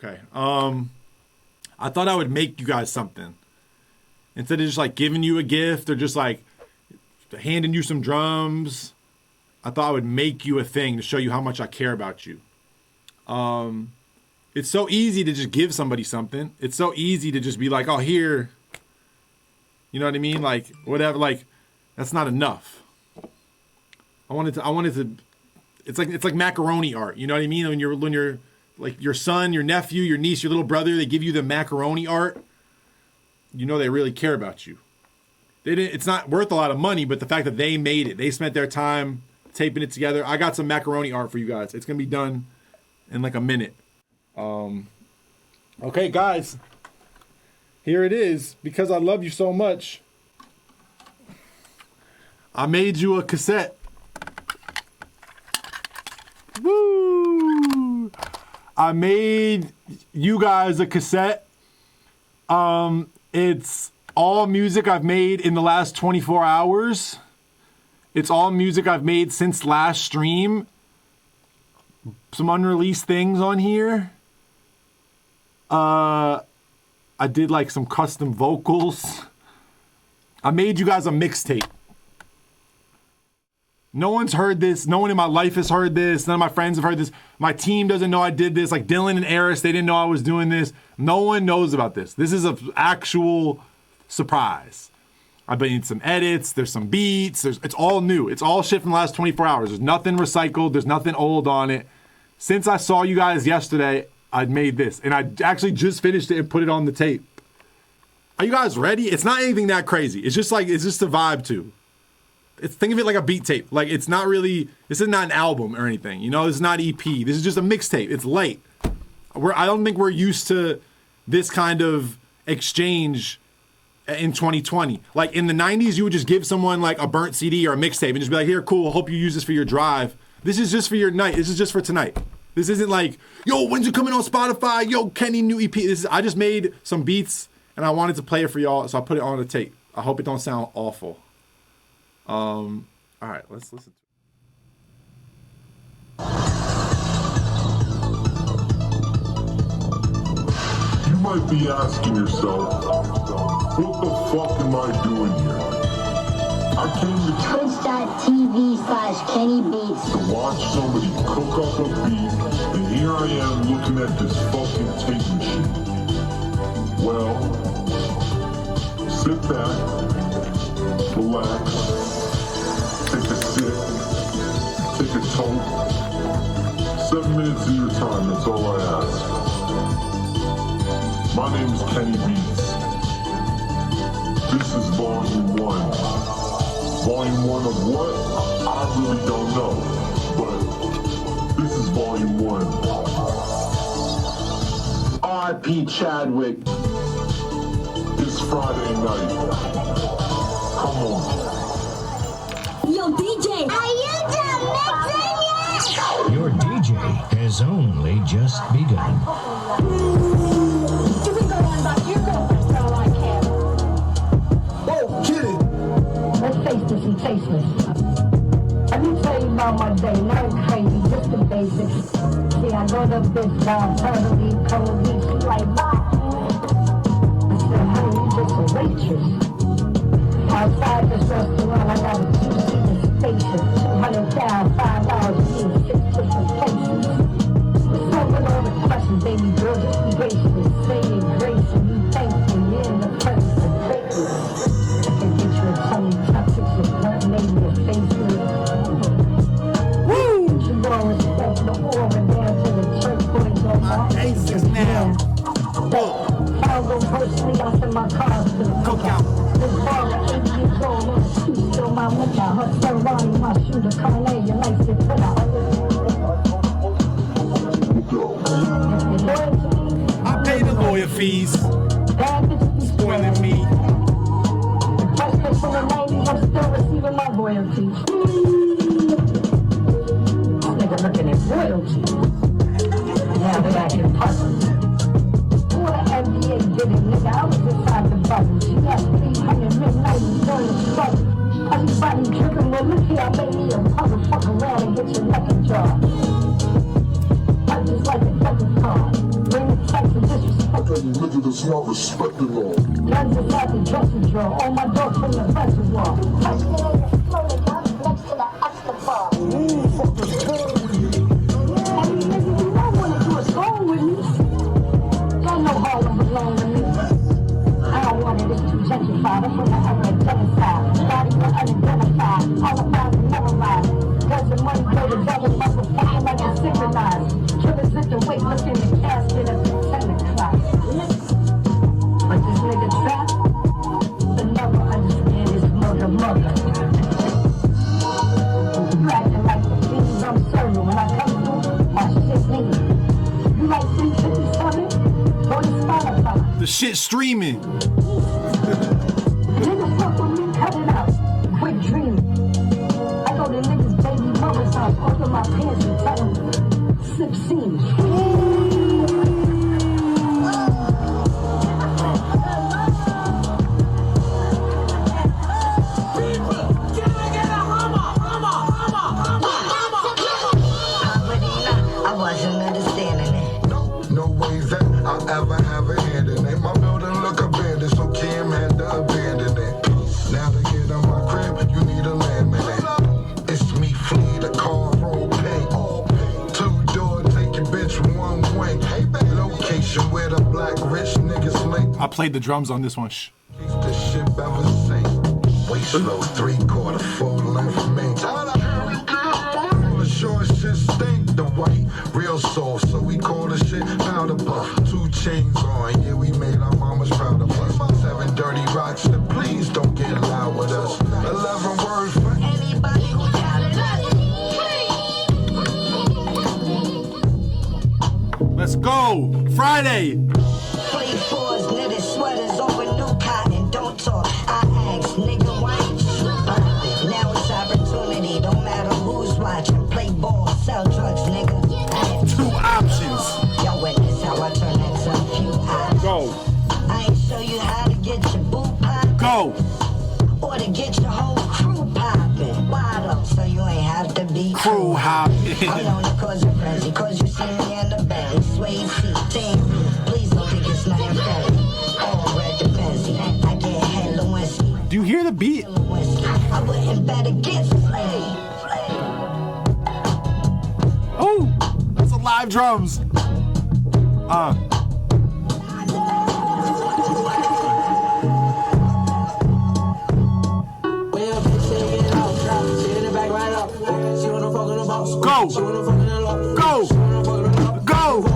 Okay. I thought I would make you guys something. Instead of just like giving you a gift or just like handing you some drums, I thought I would make you a thing to show you how much I care about you. It's so easy to just give somebody something. It's so easy to just be like, oh, here. You know what I mean? Like, whatever. Like, that's not enough. I wanted to. It's like macaroni art. You know what I mean? When you're like your son, your nephew, your niece, your little brother, they give you the macaroni art. You know they really care about you. It's not worth a lot of money, but the fact that they made it, they spent their time taping it together. I got some macaroni art for you guys. It's gonna be done in like a minute. Okay, guys, here it is. Because I love you so much, I made you a cassette. Woo! I made you guys a cassette. It's all music I've made in the last 24 hours. It's all music I've made since last stream. Some unreleased things on here. I did like some custom vocals. I made you guys a mixtape. No one's heard this. No one in my life has heard this. None of my friends have heard this. My team doesn't know I did this. Like Dylan and Eris, they didn't know I was doing this. No one knows about this. This is an actual surprise. I've made some edits. There's some beats. It's all new. It's all shit from the last 24 hours. There's nothing recycled. There's nothing old on it. Since I saw you guys yesterday, I made this. And I actually just finished it and put it on the tape. Are you guys ready? It's not anything that crazy. It's just a vibe too. Think of it like a beat tape. Like it's not really, this is not an album or anything. You know, this is not EP. This is just a mixtape. It's late. I don't think we're used to this kind of exchange in 2020. Like in the 90s, you would just give someone like a burnt CD or a mixtape and just be like, here, cool, hope you use this for your drive. This is just for your night. This is just for tonight. This isn't like, yo, when's it coming on Spotify? Yo, Kenny, new EP. I just made some beats and I wanted to play it for y'all, so I put it on the tape. I hope it don't sound awful. All right, let's listen to it. You might be asking yourself, what the fuck am I doing here? I came to Twitch.tv/KennyBeats to watch somebody cook up a beat, and here I am looking at this fucking tape machine. Well, sit back, relax, take a sip, take a toke. 7 minutes of your time, that's all I ask. My name is Kenny Beats. This is volume 1. Volume 1 of what? I really don't know. But this is volume 1. R.I.P. Chadwick. It's Friday night. Come on. Yo, DJ, are you done mixing yet? Your DJ has only just begun. You can go on about your girlfriend for all I care. Oh, get it! Let's face this and taste this. Let me tell you about my day, nothing crazy, just the basics. See, I go to bitch down, totally cold, she's like, bye. I said, honey, you just a waitress. Outside this restaurant, I got a 2-seater station, $200,000, $5 a year, 6 different places. What's up with all the questions, baby girl? Just be gracious, say your grace, and you thankful, you're in the presence of greatness. I can get you a tummy tuck, fix your blood, maybe a facelift. Woo! You know, respect the aura down to the church boys on my aces now. I'll go personally after my cars to the cookout. This bar at 8 years old, on the shoe, still my lookout. Her son Ronnie, my shooter, Carnay, your lights get put out. I pay the lawyer fees. Spoiling me. First place from the 90s, I'm still receiving my royalties. This nigga looking at royalties. Now they acting puzzles. MDA did it, nigga. I was inside the button. She got 300 midnight during the struggle. Everybody dripping, well, look here, I made me a puzzle. Fuck around and get your neck ajar. I just like a fucking car. Bring the any nigga that's not respecting law. Guns is like a dressing drawer. All my dogs from the reservoir. Gentrified, I'm from the unidentified. Body unidentified. All the minds are never mind. Cause the money play the devil, muscle fire like it's synchronized. Killers at the weightlifting the casket at the 10 o'clock. But this nigga trap, the never understand his mother. Acting like the things I'm serving. When I come through, my shit nigga. You like 357? Go to Spotify. The shit streaming. Niggas fuck with me, cut it out. Quit dreaming. I go to niggas' baby mother's house, open my pants and tell them, sip scene. I wasn't understanding it. No way that I'll ever have a hand in it. My building look abandoned, so Kim had to abandon it. Now to get on my crib, you need a laminate. It's me, Flea, the car, roll paint. 2-door, take your bitch one way. Location where the black rich niggas link. I played the drums on this one. Shh. The ship ever sink. Way slow, 3/4, full length mink. The short shit stink, the white, real soft. So we call the shit powder puff. 2 chains on, yeah, we made our mamas proud of us. 7 dirty rocks, and please don't get loud with us. 11 words for Anybody who doubted us. Let's go. Friday. 44s, knitted sweaters over new cotton. Don't talk. I asked, nigga, why ain't you poppin'? Now it's opportunity. Don't matter who's watching. Play ball, sell drugs, nigga. 2 options. Y'all witness how I turn into a few eyes. Go. I ain't show you how to get your boot poppin'. Go. Or to get your whole crew poppin'. Why though? So you ain't have to be Crew hopping. I'm known to cause a frenzy, cause you see me in the belly. Sway seat, damn. Please don't think it's nothing funny. All red defensive. I get hella whiskey. Do you hear the beat? Whiskey. I wouldn't bet against Flay. Oh, that's a live drums. Go. Go. Go.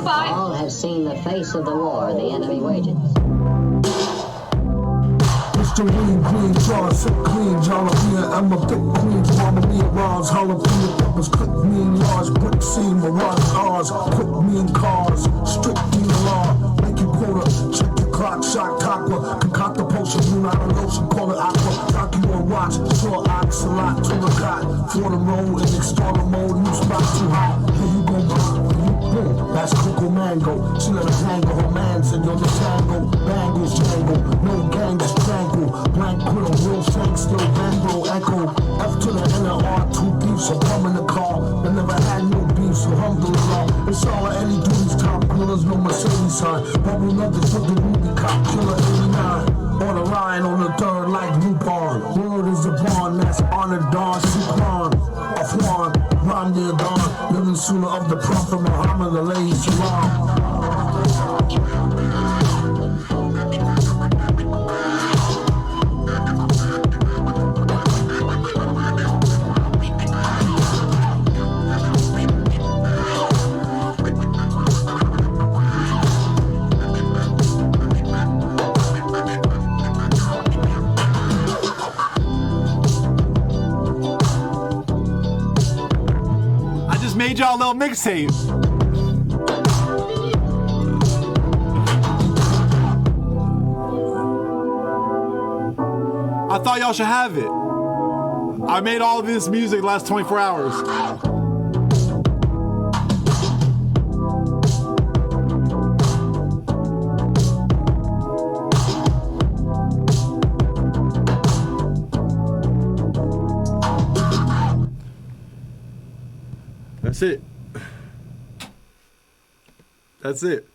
All have seen the face of the war the enemy wages. Mr. Green Jaws, clean jalapeno, I'm a big queen, mama me around, jalapeno peppers, cook me in yards, brick scene, mirage ours, put me in cars, strictly the law, make you quota, check your clock, shot cockler, concoct the potion, moon out of lotion, call it aqua, dock you on watch, short ox, a lot, to the cot, for the road, in external mode, new spot too hot, here you go, boom, that's Coco Mango, she let us hang her man's in on the tango, bangles jangle, no gang is strangle, blank quill, real shank, still vandal, echo, F to the NR, 2 beefs, so come in the car, I never had no beef, so alhamdulillah, it's all Eddie Duty's top killers, no Mercedes sign, bubble nuggets with the movie cop, killer 89, on the line on the third like Rupon, word is a bond, that's on the dawn, Sukran, Afwan, Ram near dawn, living sooner of the Prophet Muhammad, alayhi salam. Made y'all a little mixtape. I thought y'all should have it. I made all of this music the last 24 hours. That's it. That's it.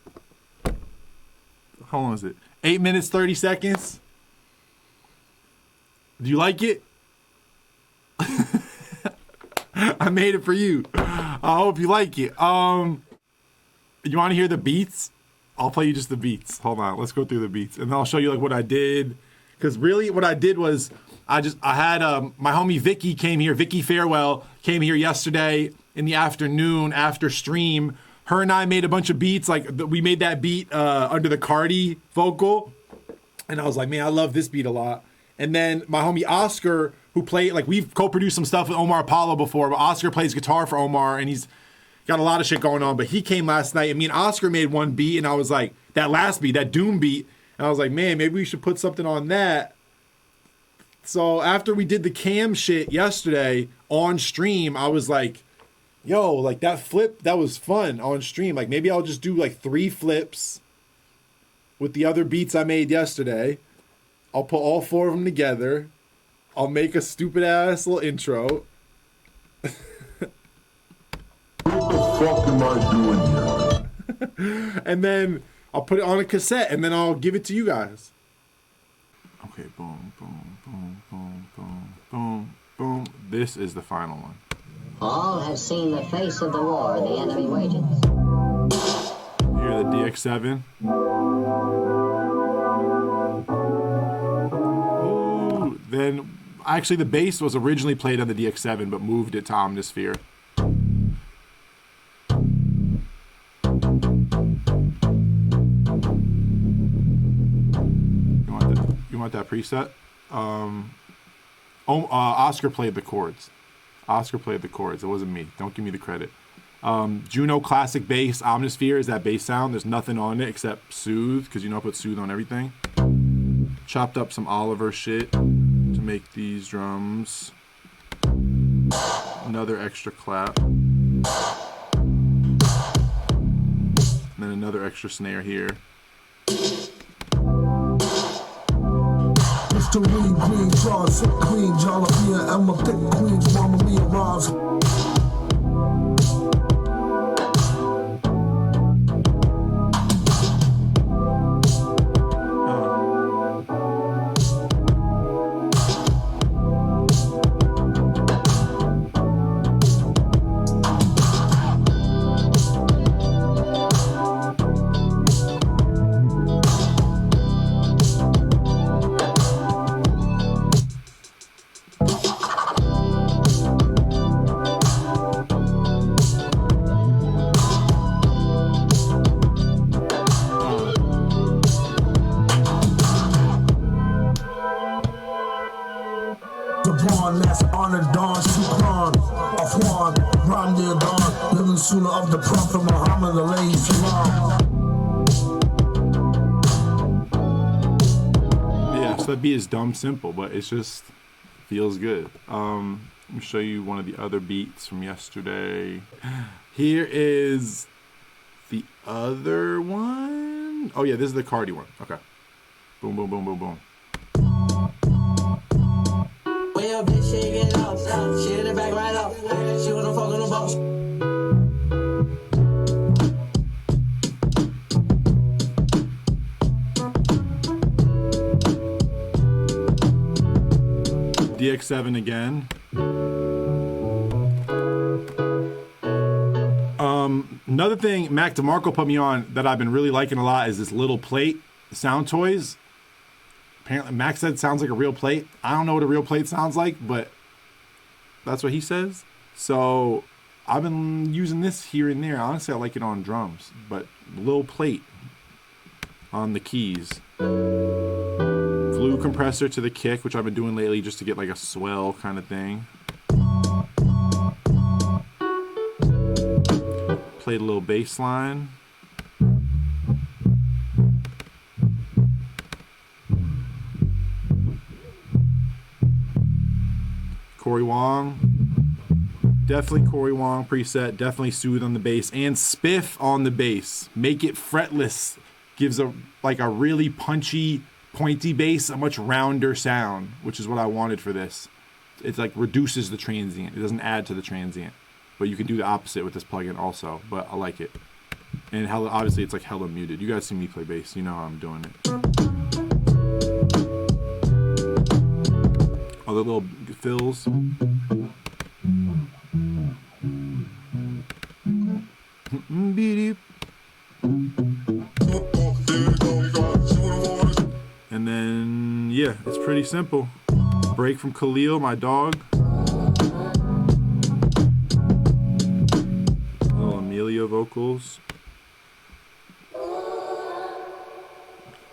How long is it? 8 minutes, 30 seconds. Do you like it? I made it for you. I hope you like it. You want to hear the beats? I'll play you just the beats. Hold on. Let's go through the beats. And then I'll show you like what I did. Because really what I did was I had my homie Vicky came here. Vicky Farewell came here yesterday in the afternoon after stream. Her and I made a bunch of beats. Like we made that beat under the Cardi vocal. And I was like, man, I love this beat a lot. And then my homie Oscar, who played, like we've co-produced some stuff with Omar Apollo before, but Oscar plays guitar for Omar and he's got a lot of shit going on. But he came last night and me and Oscar made one beat and I was like, that last beat, that Doom beat. And I was like, man, maybe we should put something on that. So after we did the cam shit yesterday on stream, I was like, yo, like that flip, that was fun on stream. Like maybe I'll just do like 3 flips with the other beats I made yesterday. I'll put all 4 of them together. I'll make a stupid ass little intro. What the fuck am I doing here? And then I'll put it on a cassette and then I'll give it to you guys. Okay, boom, boom, boom, boom, boom, boom, boom. This is the final one. All have seen the face of the war the enemy wages. Hear the DX7. Ooh, then actually the bass was originally played on the DX7 but moved it to Omnisphere. You want that preset? Oscar played the chords. Oscar played the chords. It wasn't me. Don't give me the credit. Juno Classic Bass Omnisphere is that bass sound. There's nothing on it except Soothe, because you know I put Soothe on everything. Chopped up some Oliver shit to make these drums. Another extra clap. And then another extra snare here. Mr. Green Charles, sick Queen, Jalapia, Emma, thick Queens, Mama Mia, Robs. Sooner of the Prophet Muhammad, alayhi salam. Yeah, so that beat is dumb simple, but it's just feels good. Let me show you one of the other beats from yesterday. Here is the other one. Oh yeah, this is the Cardi one. Okay. Boom, boom, boom, boom, boom. Well, bitch, she get lost. She hit it back right off. She wanna fuck on the boss. DX7 again. Another thing Mac DeMarco put me on that I've been really liking a lot is this little plate, Sound Toys. Apparently, Mac said it sounds like a real plate. I don't know what a real plate sounds like, but that's what he says. So I've been using this here and there. Honestly, I like it on drums, but little plate on the keys. Glue compressor to the kick, which I've been doing lately just to get like a swell kind of thing. Played a little bass line. Corey Wong. Definitely Corey Wong preset. Definitely Soothe on the bass and Spiff on the bass. Make it fretless. Gives a really punchy, pointy bass, a much rounder sound, which is what I wanted for this. It like reduces the transient. It doesn't add to the transient. But you can do the opposite with this plugin also, but I like it. And obviously it's like hella muted. You guys see me play bass, you know how I'm doing it. Other little fills. And then, yeah, it's pretty simple. Break from Khalil, my dog. Vocals,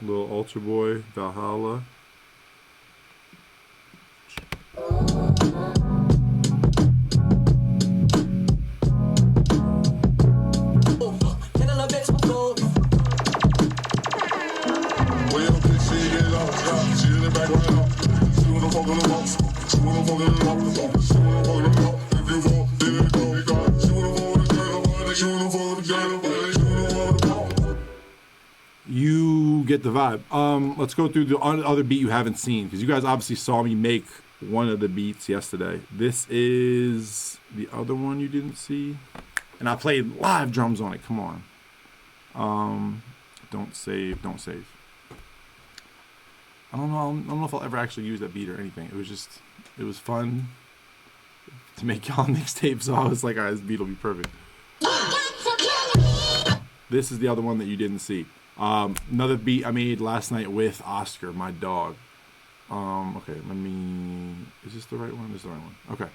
little Ultra Boy, Valhalla. You get the vibe. Let's go through the other beat you haven't seen, because you guys obviously saw me make one of the beats yesterday. This is the other one you didn't see, and I played live drums on it. Come on. Don't save. I don't know if I'll ever actually use that beat or anything. It was fun to make y'all mixtape, so I was like, all right, this beat will be perfect. This is the other one that you didn't see. Another beat I made last night with Oscar, my dog. Okay, is this the right one? This is the right one. Okay.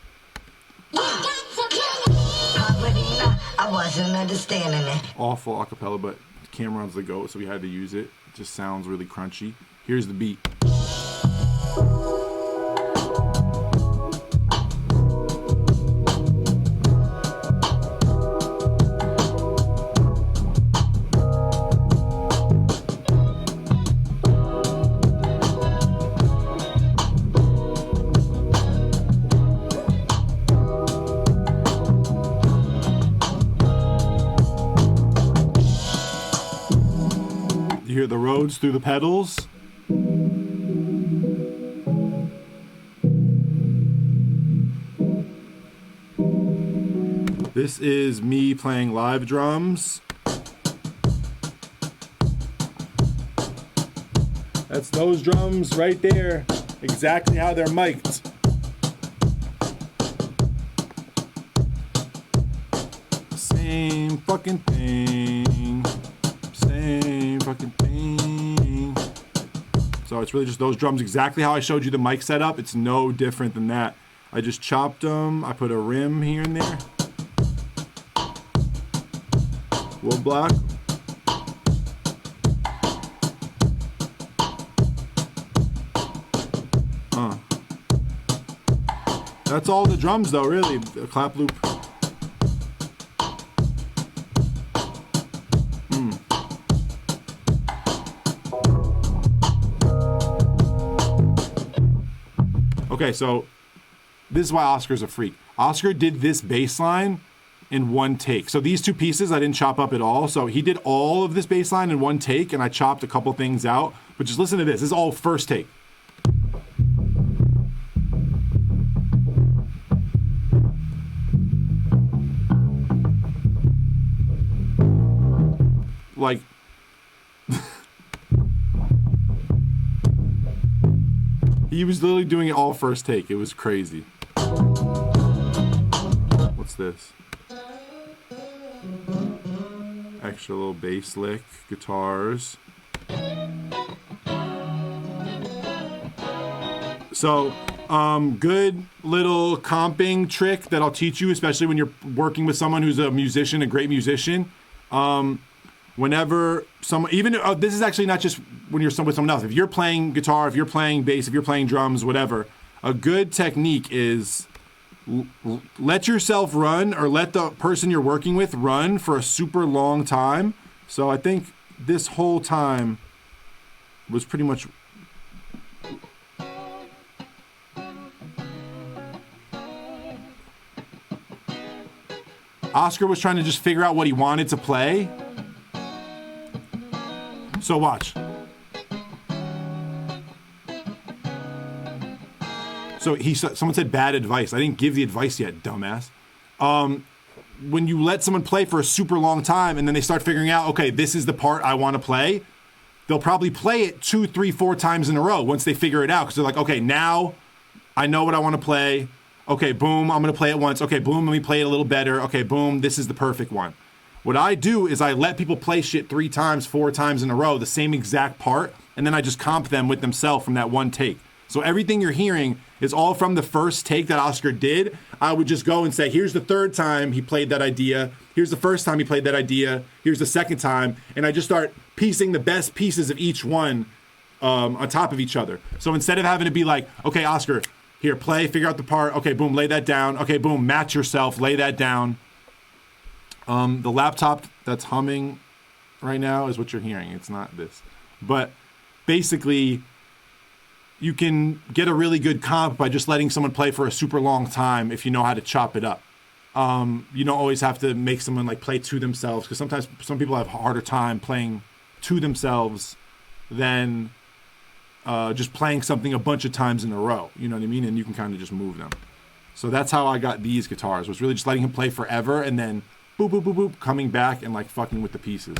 I wasn't understanding it. Awful acapella, but Cameron's the GOAT, so we had to use it. It just sounds really crunchy. Here's the beat. You hear the Rhodes through the pedals. This is me playing live drums. That's those drums right there, exactly how they're mic'd. Same fucking thing. Same fucking thing. So it's really just those drums exactly how I showed you the mic setup. It's no different than that. I just chopped them. I put a rim here and there. Wood block. That's all the drums though, really. The clap loop. Okay, so this is why Oscar's a freak. Oscar did this bass line in one take. So these two pieces I didn't chop up at all. So he did all of this bass line in one take, and I chopped a couple things out. But just listen to this. This is all first take. Like, he was literally doing it all first take. It was crazy. What's this? extra little bass lick guitars. So, good little comping trick that I'll teach you, especially when you're working with someone who's a musician, a great musician. Whenever someone, even this is actually not just when you're with someone else. If you're playing guitar, if you're playing bass, if you're playing drums, whatever, a good technique is let yourself run, or let the person you're working with run for a super long time. So I think this whole time was pretty much. Oscar was trying to just figure out what he wanted to play. So watch. So someone said bad advice. I didn't give the advice yet, dumbass. When you let someone play for a super long time and then they start figuring out, okay, this is the part I want to play, they'll probably play it 2, 3, 4 times in a row once they figure it out. Because they're like, okay, now I know what I want to play. Okay, boom, I'm going to play it once. Okay, boom, let me play it a little better. Okay, boom, this is the perfect one. What I do is I let people play shit 3 times, 4 times in a row, the same exact part, and then I just comp them with themselves from that one take. So everything you're hearing is all from the first take that Oscar did. I would just go and say, here's the 3rd time he played that idea. Here's the 1st time he played that idea. Here's the 2nd time. And I just start piecing the best pieces of each one on top of each other. So instead of having to be like, okay, Oscar, here, play, figure out the part. Okay, boom, lay that down. Okay, boom, match yourself, lay that down. The laptop that's humming right now is what you're hearing. It's not this. But basically, you can get a really good comp by just letting someone play for a super long time if you know how to chop it up. You don't always have to make someone like play to themselves, because sometimes some people have a harder time playing to themselves than just playing something a bunch of times in a row. You know what I mean? And you can kind of just move them. So that's how I got these guitars, was really just letting him play forever and then boop, boop, boop, boop, coming back and like fucking with the pieces.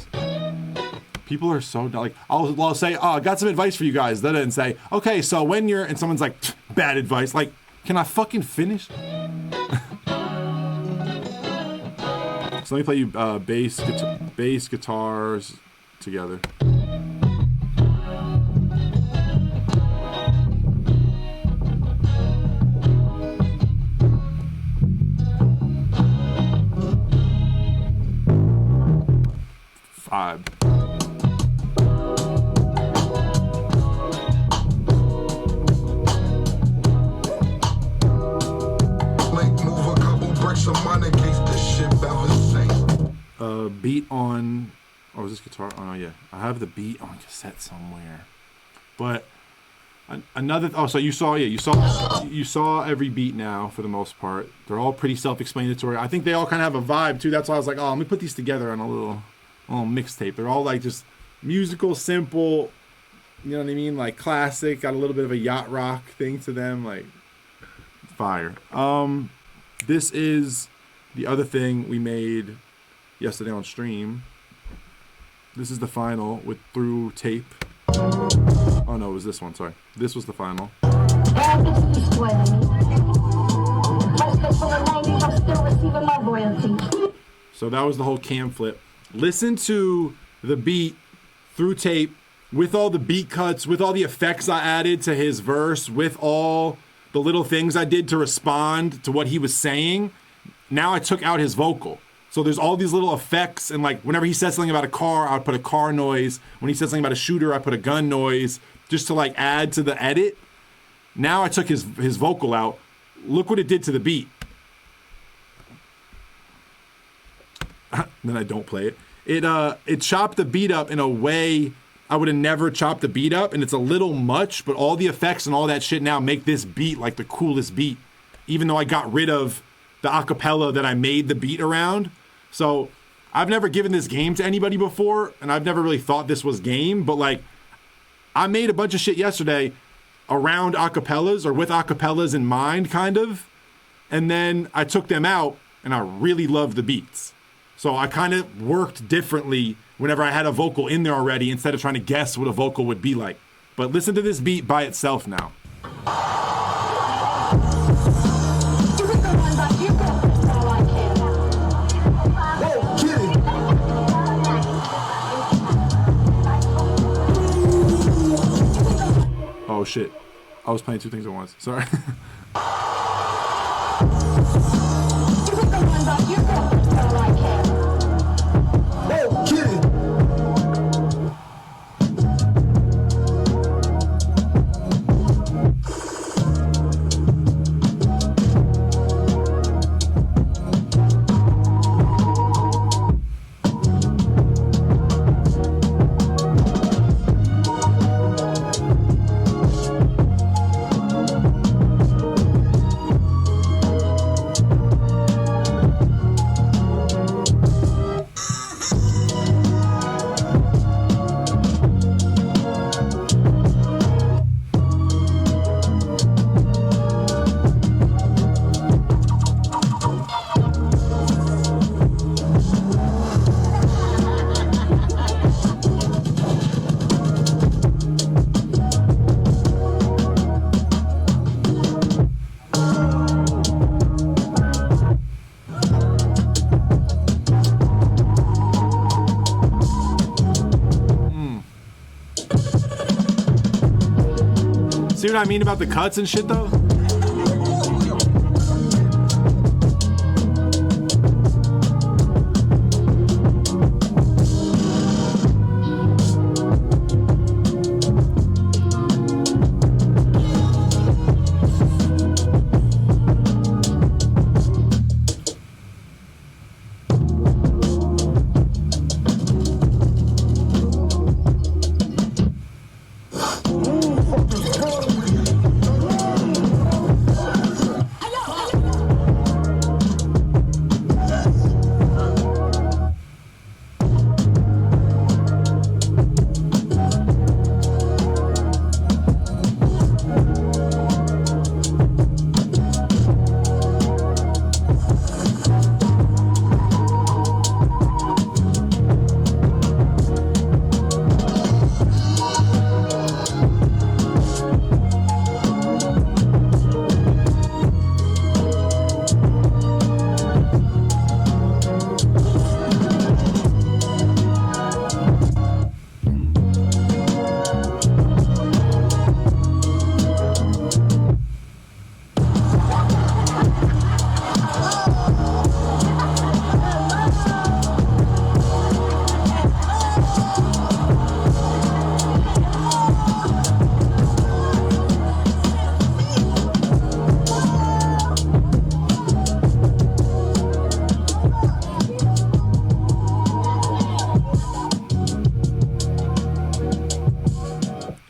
People are so like, I'll say, oh, I got some advice for you guys. Then and say, okay, so when you're, and someone's like, bad advice. Like, can I fucking finish? So let me play you bass guitars together. Vibe. Beat on, oh, is this guitar? Oh, yeah. I have the beat on cassette somewhere. But another, oh, so you saw every beat now for the most part. They're all pretty self-explanatory. I think they all kind of have a vibe too. That's why I was like, oh, let me put these together on a little mixtape. They're all like just musical, simple, you know what I mean? Like classic, got a little bit of a yacht rock thing to them, like fire. This is the other thing we made yesterday on stream. This is the final with through tape. Oh no, it was this one, sorry. This was the final. So that was the whole cam flip. Listen to the beat through tape with all the beat cuts, with all the effects I added to his verse, with all the little things I did to respond to what he was saying. Now I took out his vocal. So there's all these little effects, and like whenever he says something about a car, I would put a car noise. When he says something about a shooter, I put a gun noise, just to like add to the edit. Now I took his vocal out. Look what it did to the beat. Then I don't play it. It chopped the beat up in a way I would have never chopped the beat up, and it's a little much, but all the effects and all that shit now make this beat like the coolest beat, even though I got rid of the acapella that I made the beat around. So I've never given this game to anybody before, and I've never really thought this was game, but like I made a bunch of shit yesterday around acapellas or with acapellas in mind, kind of, and then I took them out and I really loved the beats. So I kind of worked differently whenever I had a vocal in there already, instead of trying to guess what a vocal would be like. But listen to this beat by itself now. shit. I was playing two things at once. Sorry. Oh, kid. See what I mean about the cuts and shit though?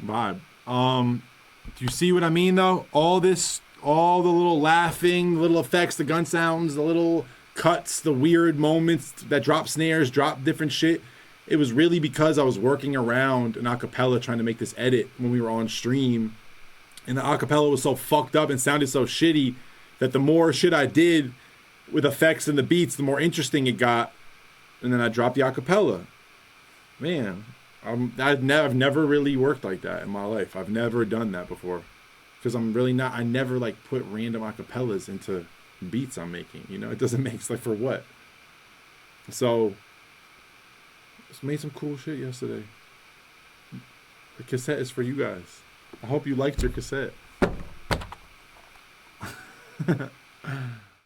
Vibe. Do you see what I mean though? All the little laughing, the little effects, the gun sounds, the little cuts, the weird moments that drop snares, drop different shit. It was really because I was working around an acapella trying to make this edit when we were on stream. And the acapella was so fucked up and sounded so shitty that the more shit I did with effects and the beats, the more interesting it got. And then I dropped the acapella. Man, I've never really worked like that in my life. I've never done that before. Because I'm really not, I never like put random acapellas into beats I'm making. You know, it doesn't make sense, like, for what? So, just made some cool shit yesterday. The cassette is for you guys. I hope you liked your cassette.